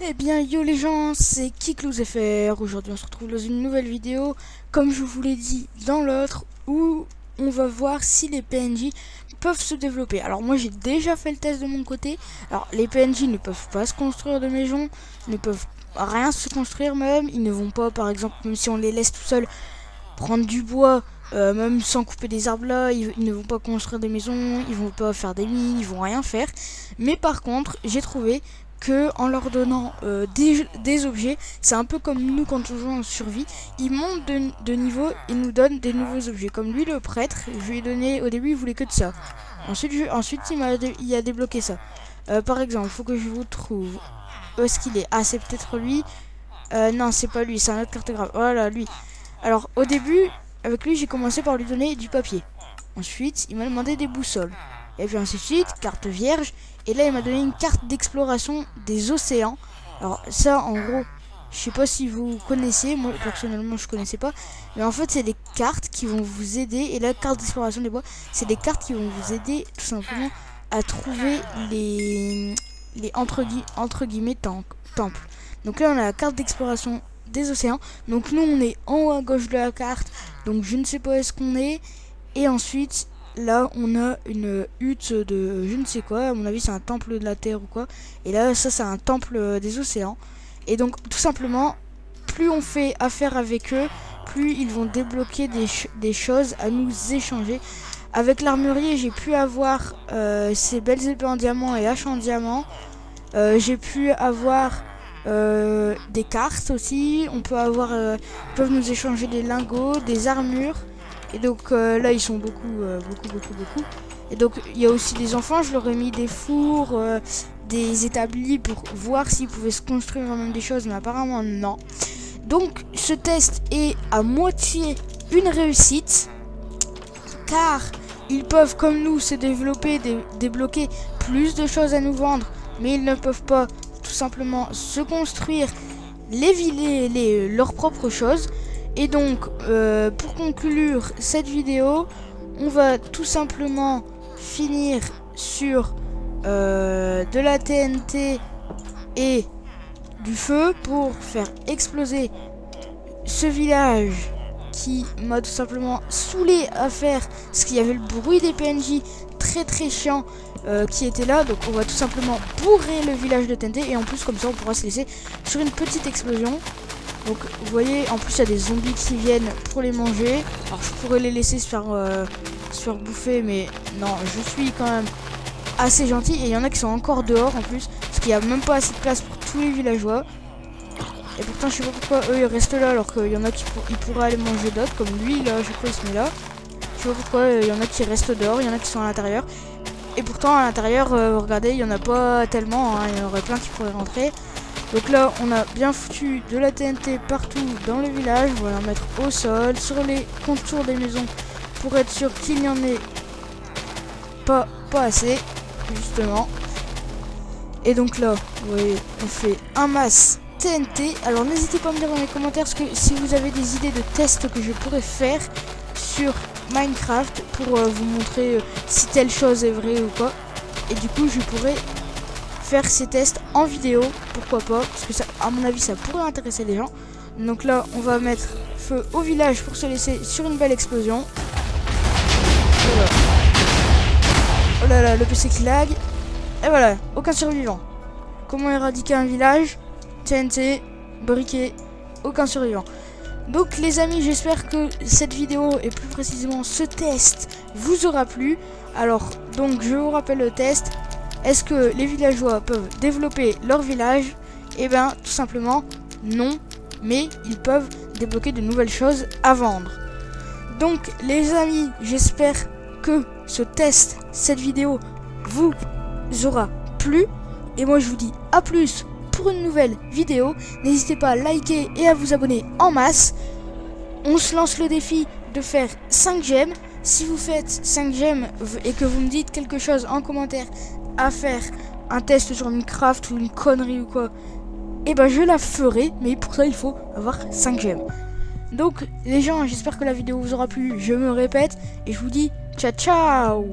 Eh bien yo les gens, c'est KiklouzFR. Aujourd'hui on se retrouve dans une nouvelle vidéo, comme je vous l'ai dit dans l'autre, où on va voir si les PNJ peuvent se développer. Alors moi j'ai déjà fait le test de mon côté. Alors les PNJ ne peuvent pas se construire de maison, ne peuvent rien se construire même. Ils ne vont pas, par exemple, même si on les laisse tout seuls, prendre du bois. Même sans couper des arbres là, ils ne vont pas construire des maisons, ils vont pas faire des mines, ils vont rien faire. Mais par contre, j'ai trouvé que en leur donnant des objets, c'est un peu comme nous quand on joue en survie, ils montent de niveau et nous donnent des nouveaux objets. Comme lui, le prêtre, je lui ai donné, au début il voulait que de ça. Ensuite il a débloqué ça. Par exemple, il faut que je vous trouve. Où est-ce qu'il est? Ah, c'est peut-être lui. Non, c'est pas lui, c'est un autre cartographe. Voilà, lui. Alors au début, avec lui, j'ai commencé par lui donner du papier. Ensuite, il m'a demandé des boussoles. Et puis ainsi de suite, carte vierge. Et là, il m'a donné une carte d'exploration des océans. Alors ça, en gros, je sais pas si vous connaissez. Moi, personnellement, je connaissais pas. Mais en fait, c'est des cartes qui vont vous aider. Et la carte d'exploration des bois, c'est des cartes qui vont vous aider tout simplement à trouver les entre guillemets temples. Donc là, on a la carte d'exploration des océans. Donc nous, on est en haut à gauche de la carte. Donc je ne sais pas où est-ce qu'on est. Et ensuite, là, on a une hutte de je ne sais quoi. À mon avis, c'est un temple de la terre ou quoi. Et là, ça, c'est un temple des océans. Et donc, tout simplement, plus on fait affaire avec eux, plus ils vont débloquer des choses à nous échanger. Avec l'armurier, j'ai pu avoir ces belles épées en diamant et haches en diamant. J'ai pu avoir des cartes aussi. On peut avoir, ils peuvent nous échanger des lingots, des armures. Et donc là ils sont beaucoup. Et donc il y a aussi des enfants, je leur ai mis des fours, des établis pour voir s'ils pouvaient se construire même des choses, mais apparemment non. Donc ce test est à moitié une réussite, car ils peuvent comme nous se développer, débloquer plus de choses à nous vendre, mais ils ne peuvent pas tout simplement se construire leurs propres choses. Et donc pour conclure cette vidéo, on va tout simplement finir sur de la TNT et du feu pour faire exploser ce village qui m'a tout simplement saoulé à faire, parce qu'il y avait le bruit des PNJ très chiant qui était là. Donc on va tout simplement bourrer le village de TNT, et en plus comme ça on pourra se laisser sur une petite explosion. Donc vous voyez, en plus il y a des zombies qui viennent pour les manger. Alors je pourrais les laisser se faire bouffer, mais non, je suis quand même assez gentil. Et il y en a qui sont encore dehors en plus, parce qu'il n'y a même pas assez de place pour tous les villageois. Et pourtant je sais pas pourquoi eux ils restent là, alors qu'il y en a qui pourraient aller manger d'autres, comme lui là, je sais pas, il se met là. Je sais pas pourquoi il y en a qui restent dehors, il y en a qui sont à l'intérieur. Et pourtant à l'intérieur, regardez, il y en a pas tellement, hein, il y en aurait plein qui pourraient rentrer. Donc là, on a bien foutu de la TNT partout dans le village. On va la mettre au sol, sur les contours des maisons, pour être sûr qu'il n'y en ait pas assez, justement. Et donc là, vous voyez, on fait un masse TNT. Alors n'hésitez pas à me dire dans les commentaires si vous avez des idées de tests que je pourrais faire sur Minecraft pour vous montrer si telle chose est vraie ou quoi. Et du coup, je pourrais faire ces tests en vidéo, pourquoi pas, parce que ça, à mon avis ça pourrait intéresser les gens. Donc là on va mettre feu au village pour se laisser sur une belle explosion. Voilà. Oh là là, le PC qui lag. Et voilà, aucun survivant. Comment éradiquer un village? TNT, briquet, aucun survivant. Donc les amis, j'espère que cette vidéo, et plus précisément ce test, vous aura plu. Alors donc je vous rappelle le test. Est-ce que les villageois peuvent développer leur village? Eh bien, tout simplement, non. Mais ils peuvent débloquer de nouvelles choses à vendre. Donc, les amis, j'espère que ce test, cette vidéo, vous aura plu. Et moi, je vous dis à plus pour une nouvelle vidéo. N'hésitez pas à liker et à vous abonner en masse. On se lance le défi de faire 5 gemmes. Si vous faites 5 gemmes et que vous me dites quelque chose en commentaire à faire, un test sur Minecraft ou une connerie ou quoi, et ben je la ferai, mais pour ça il faut avoir 5 gemmes. Donc les gens, j'espère que la vidéo vous aura plu, je me répète, et je vous dis ciao ciao.